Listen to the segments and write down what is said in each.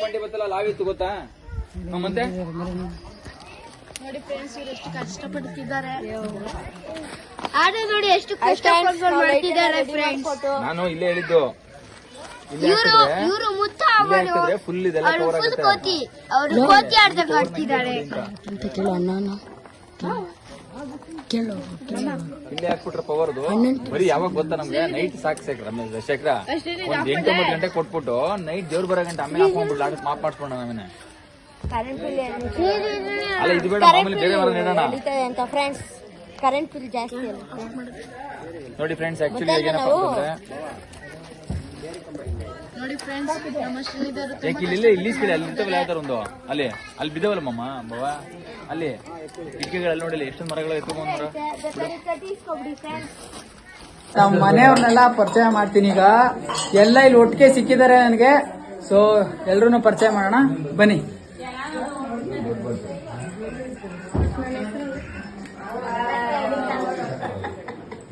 ಗಂಟೆ ಬತ್ತಲ್ಲ ಲಾವಿತ್ತು ಗೊತ್ತಾ ಮತ್ತೆ ನೋಡಿ ಫ್ರೆಂಡ್ಸ್ ಇವರು ಎಷ್ಟು ಕಷ್ಟಪಡ್ತಿದ್ದಾರೆ ಆದ್ರೆ ನೋಡಿ ಎಷ್ಟು ಕಷ್ಟಪಟ್ಟು ಮಾಡ್ತಿದ್ದಾರೆ ಫ್ರೆಂಡ್ಸ್ ನಾನು ಇಲ್ಲೇ ಹೇಳಿದ್ದು ಇವರು ಮುತ್ತ ಫುಲ್ ಇದೆಲ್ಲ ಕವರ್ ಆಗುತ್ತೆ ಅವರು ಕೋತಿ ಆಡ್ದಾಗ ಆಡ್ತಿದ್ದಾರೆ ಇಲ್ಲೇ ಹಾಕ್ಬಿಟ್ರೆ ಪವರ್ದು ಬರೀ ಯಾವಾಗ ಗೊತ್ತಾ ನಮ್ಗೆ ನೈಟ್ ಸಾಕು ಶೇಖರ ಒಂದ್ 8-9 ಗಂಟೆ ಕೊಟ್ಬಿಟ್ಟು ನೈಟ್ ದೇವ್ರ ಬರೋ ಗಂಟೆ ಆಮೇಲೆ ಹಾಕೊಂಡ್ಬಿಡ್ಲ ಆಡಕ್ ಮಾಪ್ ಮಾಡ್ಸ್ಕೊಂಡ ಆಮೇಲೆ ಅಲ್ಲ ಇದು ಬೇಡ ಆಮೇಲೆ ಬೇರೆ ಮರ ನೆಡೋಣ ಫ್ರೆಂಡ್ಸ್ ಕರೆಂಟ್ ಬಿಲ್ ಜಾಸ್ತಿ ನೋಡಿ ಫ್ರೆಂಡ್ಸ್ ಆಕ್ಚುಲಿ ಏನಪ್ಪ ಅಂತಂದ್ರೆ ನೋಡಿ ಫ್ರೆಂಡ್ಸ್ ಯಾಕೆ ಇಲ್ಲಿ ಸ್ಪೀಡ್ ಅಲ್ಲಿ ಇರ್ತವಲ್ಲ ಯಾವ ತರ ಒಂದು ಅಲ್ಲಿ ಬಿದ್ದವಲ್ಲ ಮಮ್ಮ ಬಾವ ಅಲ್ಲಿ ಕಿಟಕಿಗಳಲ್ಲಿ ನೋಡಿಲ್ಲ ಎಷ್ಟೊಂದು ಮರಗಳು ಎತ್ಕೊಂಡ್ರ ನಾವು ಮನೆಯವ್ರನ್ನೆಲ್ಲ ಪರಿಚಯ ಮಾಡ್ತೀನಿ ಈಗ ಎಲ್ಲ ಇಲ್ಲಿ ಒಟ್ಟಿಗೆ ಸಿಕ್ಕಿದ್ದಾರೆ ನನಗೆ. ಸೊ ಎಲ್ರು ಪರಿಚಯ ಮಾಡೋಣ ಬನ್ನಿ.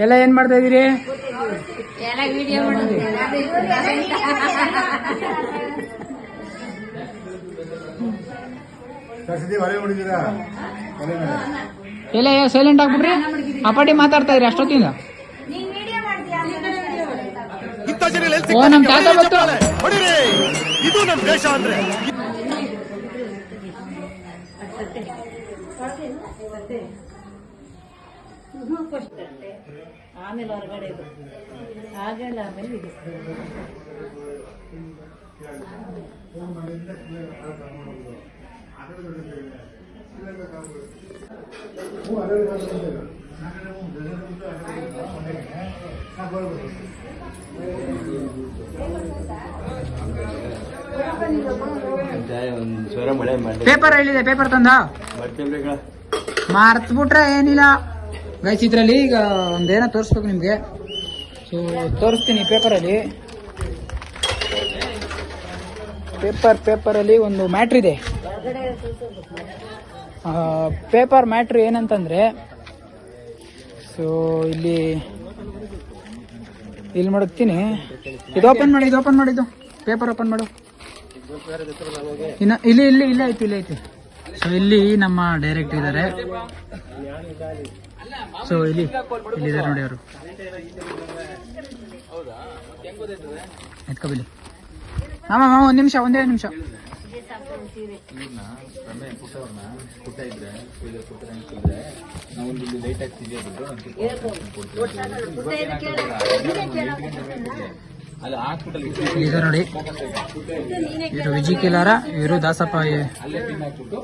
ಎಲ್ಲ ಏನ್ ಮಾಡ್ತಾ ಇದೀರಿ? ಎಲ್ಲ ಸೈಲೆಂಟ್ ಆಗ್ಬಿಡ್ರಿ, ಅಪಾಟಿ ಮಾತಾಡ್ತಾ ಇದ್ರಿ ಅಷ್ಟೊತ್ತಿಂದ. ಓ ನಮ್ ತಾತ ಗೊತ್ತು, ಇದು ನಮ್ ದೇಶ ಅಂದ್ರೆ. ಆಮೇಲೆ ಹೊರಗಡೆ ಆಗಲ್ಲ, ಆಮೇಲೆ ಇದು ಪೇಪರ್ ಹೇಳಿದೆ, ಪೇಪರ್ ತಂದ ಮಾರ್ತ್ಬಿಟ್ರೆ ಏನಿಲ್ಲ ಗೈಸ್. ಇದ್ರಲ್ಲಿ ಈಗ ಒಂದೇನೋ ತೋರಿಸ್ಬೇಕು ನಿಮ್ಗೆ. ಸೊ ತೋರಿಸ್ತೀನಿ ಪೇಪರಲ್ಲಿ. ಪೇಪರಲ್ಲಿ ಒಂದು ಮ್ಯಾಟ್ರ್ ಇದೆ. ಪೇಪರ್ ಮ್ಯಾಟ್ರ್ ಏನಂತಂದ್ರೆ, ಸೊ ಇಲ್ಲಿ ಮಡಗ್ತೀನಿ. ಇದು ಓಪನ್ ಮಾಡಿದ್ದು ಪೇಪರ್ ಓಪನ್ ಮಾಡು. ಇಲ್ಲಿ ಐತಿ. ಸೊ ಇಲ್ಲಿ ನಮ್ಮ ಡೈರೆಕ್ಟರ್ ಇದ್ದಾರೆ. ಸೊ ಇಲ್ಲಿದ್ದಾರೆ ನೋಡಿ ಅವರು. ಎತ್ಕೊಬಿಲಿ ಮಾಮ, ಒಂದೇ ನಿಮಿಷ. ಈಗ ನೋಡಿ, ಇವರು ವಿಜಯ್ ಕಿಲಾರ, ಇವರು ದಾಸಪ್ಪ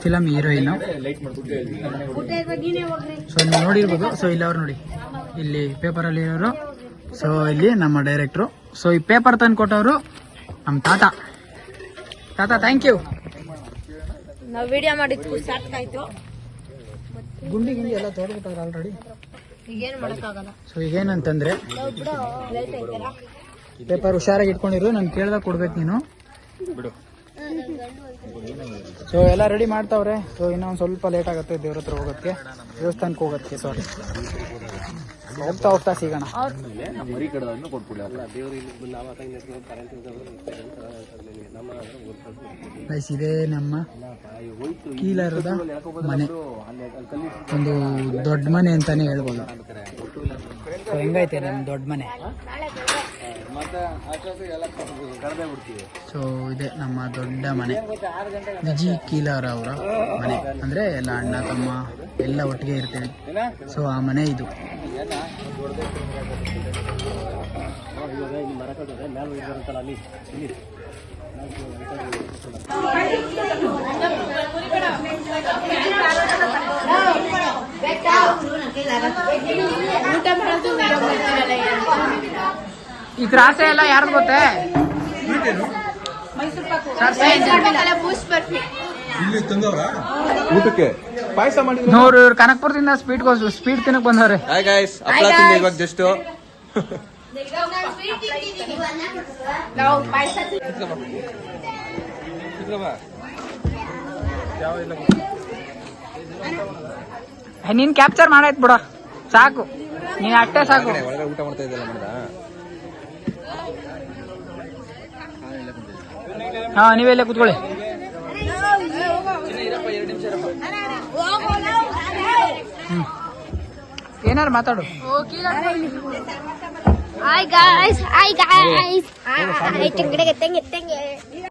ಫಿಲಂ ಹೀರೋಯಿನ್. ಸೊ ನೀವು ನೋಡಿರ್ಬೋದು. ಸೊ ಇಲ್ಲಿ ಅವ್ರು ನೋಡಿ, ಇಲ್ಲಿ ಪೇಪರ್ ಅಲ್ಲಿ ಇರೋರು. ಸೊ ಇಲ್ಲಿ ನಮ್ಮ ಡೈರೆಕ್ಟ್ರು. ಸೊ ಈ ಪೇಪರ್ ತಂದು ಕೊಟ್ಟವರು ನಮ್ಮ ತಾತ. Thank you. ನಾವು ವಿಡಿಯೋ ಮಾಡಿದ್ವಿ, ಸಾಕಾಯ್ತು. ಗುಂಡಿ ಎಲ್ಲ ತೋಡ್ಬಿಟ್ಟಾರ ಆಲ್ರೆಡಿ. ಈಗೇನು ಮಾಡೋಕ್ಕಾಗಲ್ಲ. ಸೊ ಈಗೇನಂತಂದ್ರೆ, ಪೇಪರ್ ಹುಷಾರಾಗಿ ಇಟ್ಕೊಂಡಿರು, ನಾನು ಕೇಳ್ದಾಗ ಕೊಡ್ಬೇಕು ನೀನು ಬಿಡು. ಸೊ ಎಲ್ಲ ರೆಡಿ ಮಾಡ್ತಾವ್ರೆ. ಸೊ ಇನ್ನೊಂದು ಸ್ವಲ್ಪ ಲೇಟ್ ಆಗುತ್ತೆ ದೇವ್ರ ಹತ್ರ ಹೋಗೋದಕ್ಕೆ, ದೇವಸ್ಥಾನಕ್ಕೆ ಹೋಗೋದಕ್ಕೆ. ಸಾರಿ, ಹೋಗ್ತಾ ಸಿಗೋಣ. ಇದೇ ನಮ್ಮ ಕೀಲರದ ಮನೆ, ಒಂದು ದೊಡ್ಡ ಮನೆ ಅಂತಾನೆ ಹೇಳ್ಬೋದು. ಸೊ ಹೆಂಗೈತೆ ನಮ್ಮ ದೊಡ್ಡ ಮನೆ. ಸೊ ಇದೆ ನಮ್ಮ ದೊಡ್ಡ ಮನೆ, ವಿಜಯ್ ಕೀಲಾರ ಅವರ ಮನೆ. ಅಂದ್ರೆ ಎಲ್ಲ ಅಣ್ಣ ತಮ್ಮ ಎಲ್ಲ ಒಟ್ಟಿಗೆ ಇರ್ತೇವೆ. ಸೊ ಆ ಮನೆ ಇದು. ಈ ತ್ರಾಸೆ ಎಲ್ಲ ಯಾರ್ದು ಗೊತ್ತೇ? ಊಟಕ್ಕೆ ಪಾಯಸ ಮಾಡಿ ನೋಡ್ರಿ, ಇವ್ರು ಕನಕಪುರದಿಂದ ಸ್ವೀಟ್ ತಿನ್ನಕ್ ಬಂದವ್ರೆ. ಇವಾಗ ಜಸ್ಟ್ ನೀನ್ ಕ್ಯಾಪ್ಚರ್ ಮಾಡಾಯ್ತು ಬಿಡ, ಸಾಕು, ನೀನ್ ಅಷ್ಟೇ ಸಾಕು. ಊಟ ಮಾಡ್ತಾ ಇದ್ದಲ್ಲ ಹಾ, ನೀವೆಲ್ಲ ಕುತ್ಕೊಳ್ಳಿ. ಏನಾರು ಮಾತಾಡು. Hi guys. Hi guys. Hi. Tengi.